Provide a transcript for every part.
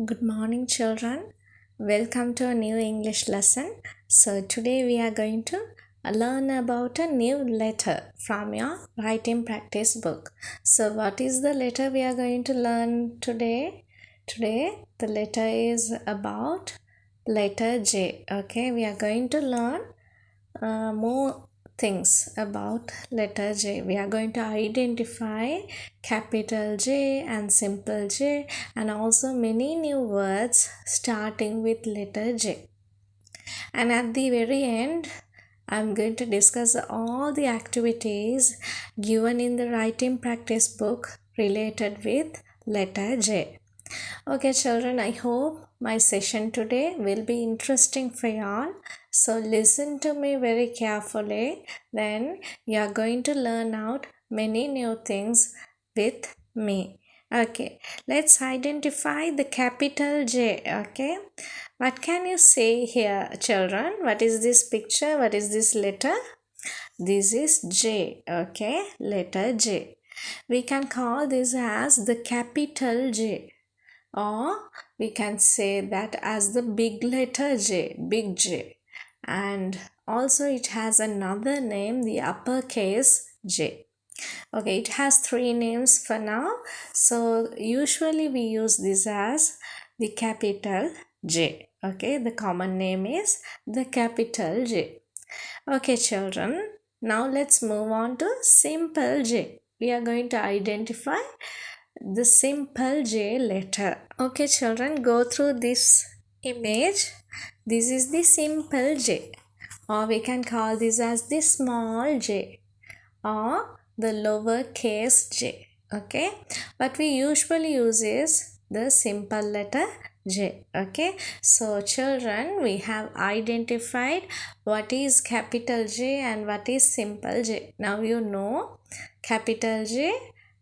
Good morning, children. Welcome to a new English lesson. So, today we are going to learn about a new letter from your writing practice book. So, what is the letter we are going to learn today? Today, the letter is about letter J. Okay, we are going to learn more things about letter J. We are going to identify capital J and simple J and also many new words starting with letter J. And at the very end, I'm going to discuss all the activities given in the writing practice book related with letter J. Okay, children, I hope my session today will be interesting for y'all. So, listen to me very carefully. Then, you are going to learn out many new things with me. Okay, let's identify the capital J. Okay, what can you say here, children? What is this picture? What is this letter? This is J. Okay, letter J. We can call this as the capital J, or we can say that as the big letter J, big J. And also it has another name, the uppercase J. Okay, it has three names for now. So usually we use this as the capital J. Okay, the common name is the capital J. Okay, children, now let's move on to simple J. We are going to identify the simple J letter. Okay, children, go through this image. This is the simple J, or we can call this as the small j or the lowercase j. Okay, what we usually use is the simple letter J. Okay, so children, we have identified what is capital J and what is simple J. Now you know capital J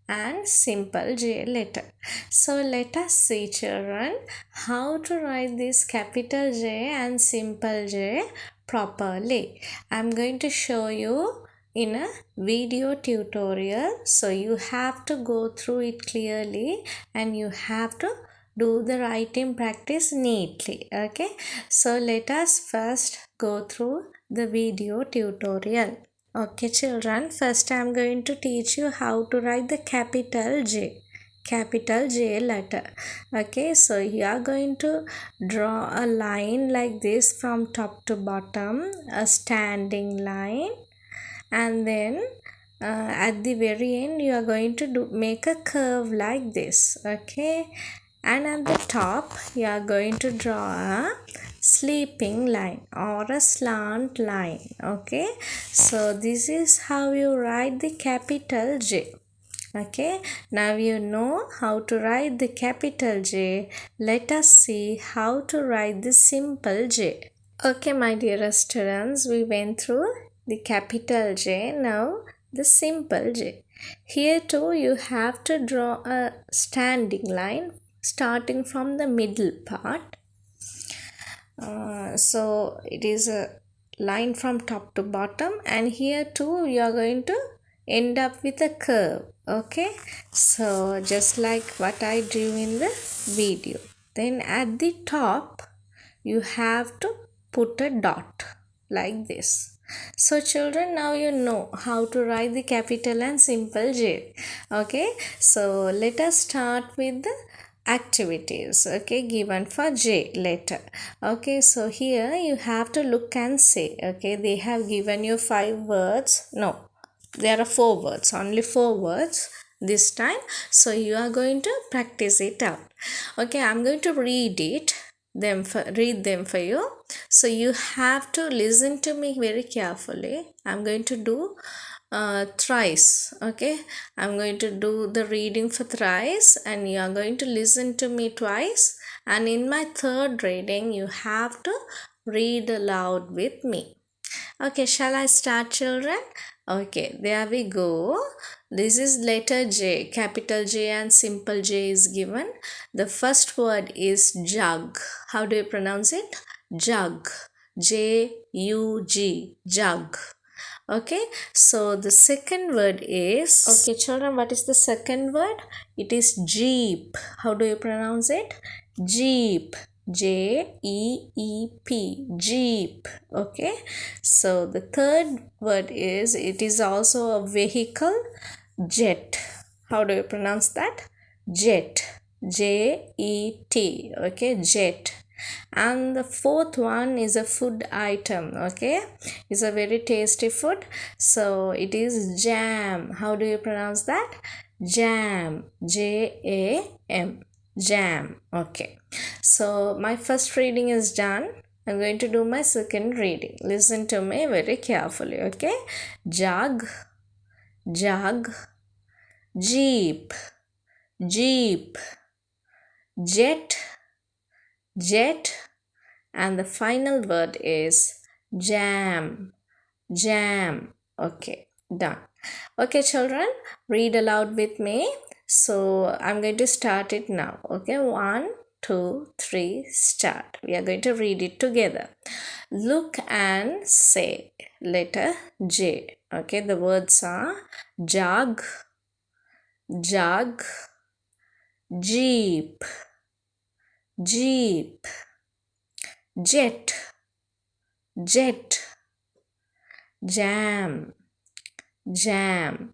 and simple J letter. So let us see, children, how to write this capital J and simple J properly. I'm going to show you in a video tutorial, so you have to go through it clearly and you have to do the writing practice neatly. Okay, so let us first go through the video tutorial. Okay, children, first I am going to teach you how to write the capital J letter. Okay, so you are going to draw a line like this from top to bottom, a standing line, and then at the very end you are going to make a curve like this. Okay, and at the top you are going to draw a sleeping line or a slant line. Okay, so this is how you write the capital J. Okay, now you know how to write the capital J. Let us see how to write the simple J. Okay, my dearest students, we went through the capital J, now the simple J. Here too you have to draw a standing line starting from the middle part. So it is a line from top to bottom, and here too you are going to end up with a curve. Okay, so just like what I drew in the video. Then at the top you have to put a dot like this. So children, now you know how to write the capital and simple J. Okay, so let us start with the activities, okay, given for J letter. Okay, so here you have to look and say, okay, they have given you 5 words. No, there are 4 words, only 4 words this time. So you are going to practice it out. Okay, I'm going to read them for you. So you have to listen to me very carefully. I'm going to do thrice. Okay, I'm going to do the reading for thrice and you are going to listen to me twice, and in my third reading you have to read aloud with me. Okay, shall I start, children? Okay, there we go. This is letter J, capital J and simple J is given. The first word is jug. How do you pronounce it? Jug. J-U-G, jug. Okay, so the second word is, okay, children, what is the second word? It is jeep. How do you pronounce it? Jeep, Jeep, Jeep. Okay, so the third word is, it is also a vehicle, jet. How do you pronounce that? Jet, Jet. Okay, jet. And the fourth one is a food item. Okay, it's a very tasty food, so it is jam. How do you pronounce that? Jam, Jam, jam. Okay, so my first reading is done. I'm going to do my second reading. Listen to me very carefully. Okay, jug, jug, jeep, jeep, jet, jet, and the final word is jam, jam. Okay, done. Okay, children, read aloud with me. So I'm going to start it now. Okay, 1, 2, 3, start. We are going to read it together. Look and say, letter J. Okay, the words are jug, jug, jeep, jeep, jet, jet, jam, jam.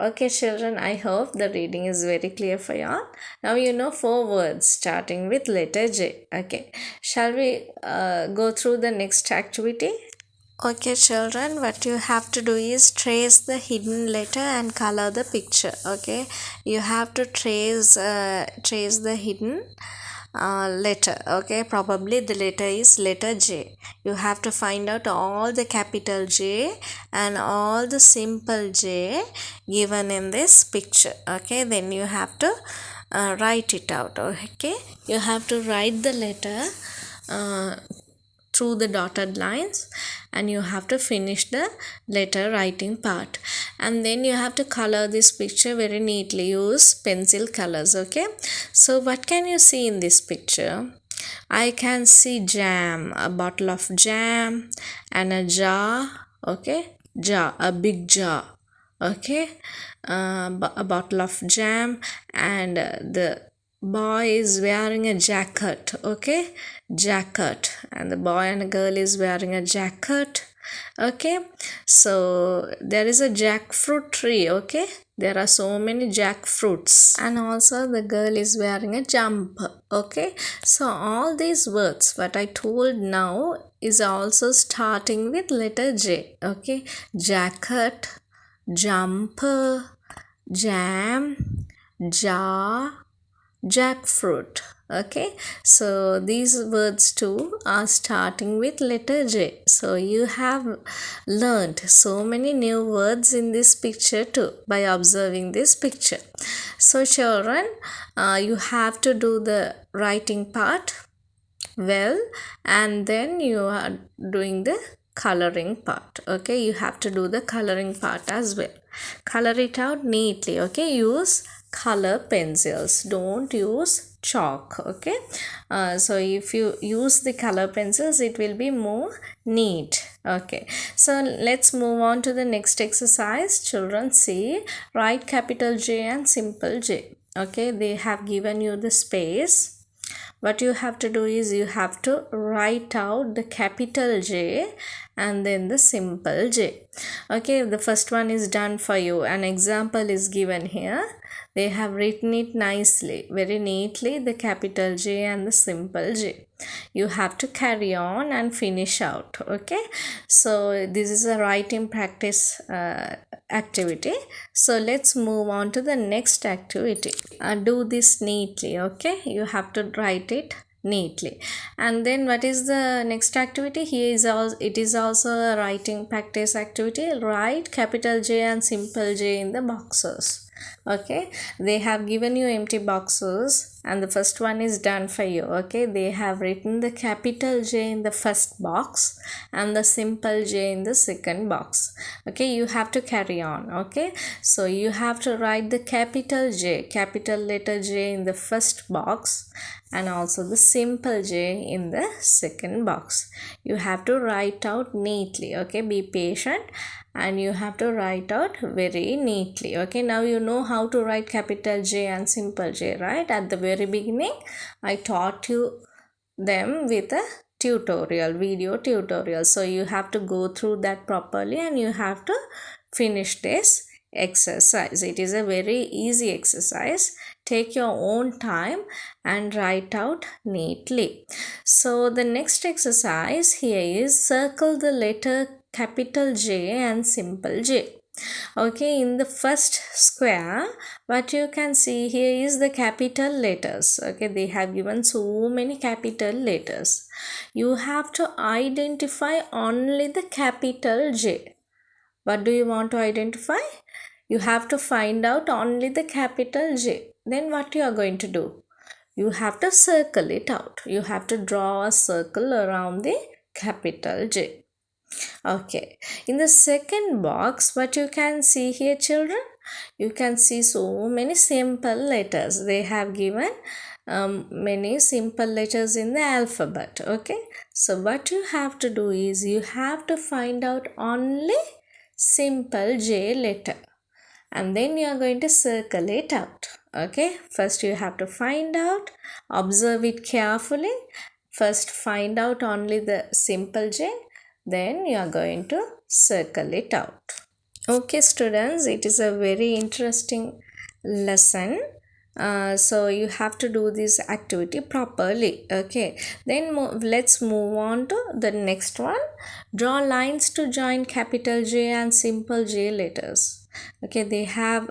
Okay, children, I hope the reading is very clear for you all. Now you know 4 words starting with letter J. Okay, shall we go through the next activity? Okay, children, what you have to do is trace the hidden letter and color the picture. Okay, you have to trace the hidden letter. Okay, probably the letter is letter J. You have to find out all the capital J and all the simple J given in this picture. Okay, then you have to write it out. Okay, you have to write the letter through the dotted lines, and you have to finish the letter writing part, and then you have to color this picture very neatly. Use pencil colors. Okay, so what can you see in this picture? I can see jam, a bottle of jam, and a jar. Okay, jar, a big jar. Okay, a bottle of jam, and the boy is wearing a jacket. Okay, jacket, and the boy and girl is wearing a jacket. Okay, so there is a jackfruit tree. Okay, there are so many jackfruits, and also the girl is wearing a jumper. Okay, so all these words what I told now is also starting with letter J. Okay, jacket, jumper, jam, jar, jackfruit. Okay, so these words too are starting with letter J. So you have learned so many new words in this picture too by observing this picture. So children, you have to do the writing part well, and then you are doing the coloring part. Okay, you have to do the coloring part as well. Color it out neatly. Okay, use color pencils, don't use chalk. Okay, so if you use the color pencils, it will be more neat. Okay, so let's move on to the next exercise. Children, see, write capital J and simple J. Okay, they have given you the space. What you have to do is you have to write out the capital J and then the simple J. Okay, the first one is done for you. An example is given here. They have written it nicely, very neatly, the capital J and the simple J. You have to carry on and finish out. Okay, so this is a writing practice activity. So let's move on to the next activity. Do this neatly. Okay, you have to write it neatly. And then what is the next activity? Here is also, it is also a writing practice activity. Write capital J and simple J in the boxes. Okay, they have given you empty boxes, and the first one is done for you. Okay, they have written the capital J in the first box and the simple J in the second box. Okay, you have to carry on. Okay, so you have to write the capital J, capital letter J in the first box, and also the simple J in the second box. You have to write out neatly. Okay, be patient and you have to write out very neatly. Okay, now you know how to write capital J and simple J, right? At the very beginning I taught you them with a tutorial, video tutorial. So you have to go through that properly and you have to finish this exercise. It is a very easy exercise. Take your own time and write out neatly. So the next exercise here is circle the letter capital J and simple J. Okay, in the first square, what you can see here is the capital letters. Okay, they have given so many capital letters. You have to identify only the capital J. What do you want to identify? You have to find out only the capital J. Then what you are going to do? You have to circle it out. You have to draw a circle around the capital J. Okay, in the second box, what you can see here, children? You can see so many simple letters. They have given many simple letters in the alphabet. Okay, so what you have to do is you have to find out only simple J letter, and then you are going to circle it out. Okay, first you have to find out, observe it carefully. First find out only the simple J, then you are going to circle it out. Okay students, it is a very interesting lesson. So you have to do this activity properly. Okay, then let's move on to the next one. Draw lines to join capital J and simple J letters. Okay, they have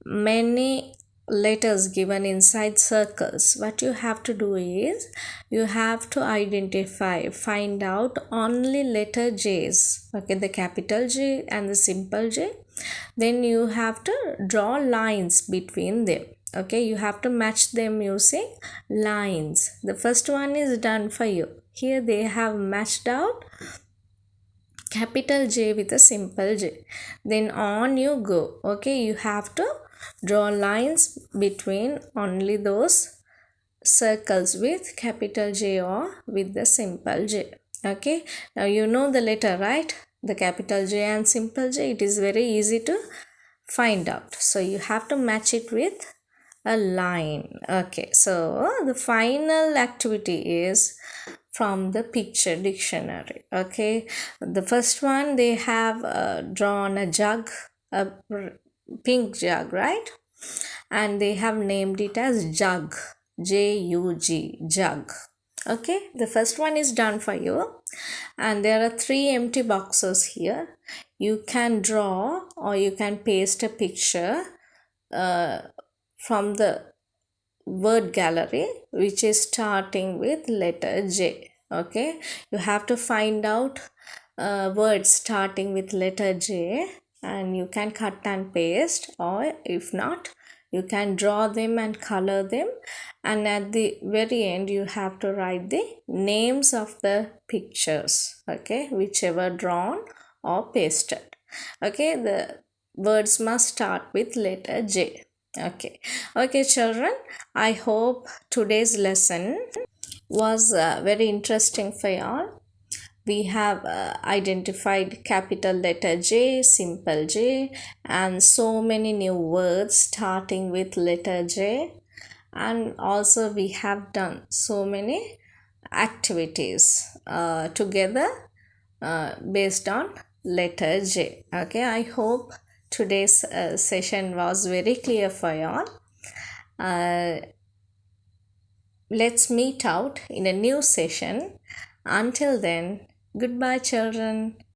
many letters given inside circles. What you have to do is you have to find out only letter J's. Okay, the capital J and the simple J. Then you have to draw lines between them. Okay, you have to match them using lines. The first one is done for you. Here they have matched out capital J with a simple J. Then on you go. Okay, you have to draw lines between only those circles with capital J or with the simple J. Okay, now you know the letter, right? The capital J and simple J. It is very easy to find out. So you have to match it with a line. Okay, so the final activity is from the picture dictionary. Okay, the first one, they have drawn a jug, a pink jug, right? And they have named it as jug, J-U-G, jug. Okay, the first one is done for you, and there are 3 empty boxes here. You can draw or you can paste a picture from the word gallery which is starting with letter J. Okay, you have to find out words starting with letter J, and you can cut and paste, or if not, you can draw them and color them, and at the very end you have to write the names of the pictures. Okay, whichever drawn or pasted. Okay, the words must start with letter J. Okay children, I hope today's lesson was very interesting for y'all. We have identified capital letter J, simple J, and so many new words starting with letter J, and also we have done so many activities together based on letter J. Okay, I hope today's session was very clear for y'all. Let's meet out in a new session. Until then, goodbye children.